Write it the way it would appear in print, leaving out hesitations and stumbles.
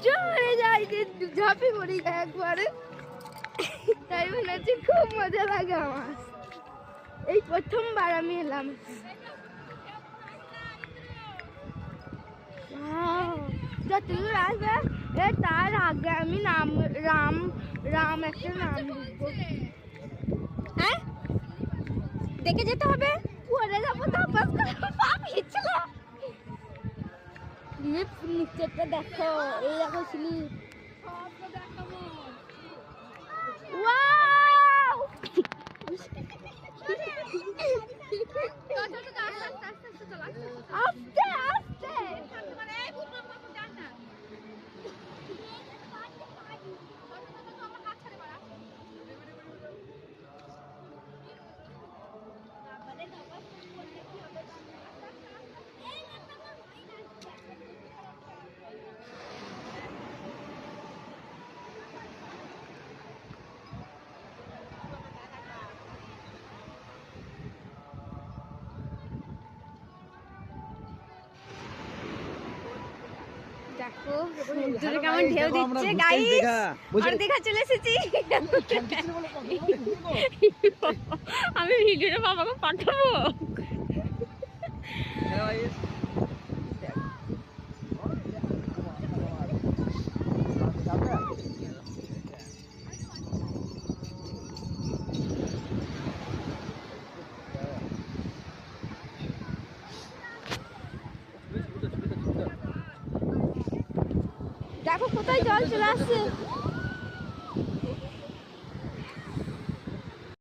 জোরে যাই যে ঝাঁপি পড়ি একবারে, তাই মনে হচ্ছে খুব মজা লাগে আমার। এই প্রথমবার আমি এলাম। যতদূর আসবে তার আগে আমি নাম রাম রাম একটা নাম লিখবো। হ্যাঁ দেখে যেতে হবে, পরে যাবো তাপস পাপিয়েছিল। নিচেরটা দেখো, এই দেখো স্লিপ। ওয়াও আস্তে আস্তে দেখো সমুদ্রে কেমন ঢেউ দিচ্ছে গাইস। আমরা দীঘা চলে এসেছি। আমি ভিডিওটা বাবাকে পাঠাবো। দেখো কোথায় জল চলে আসছে।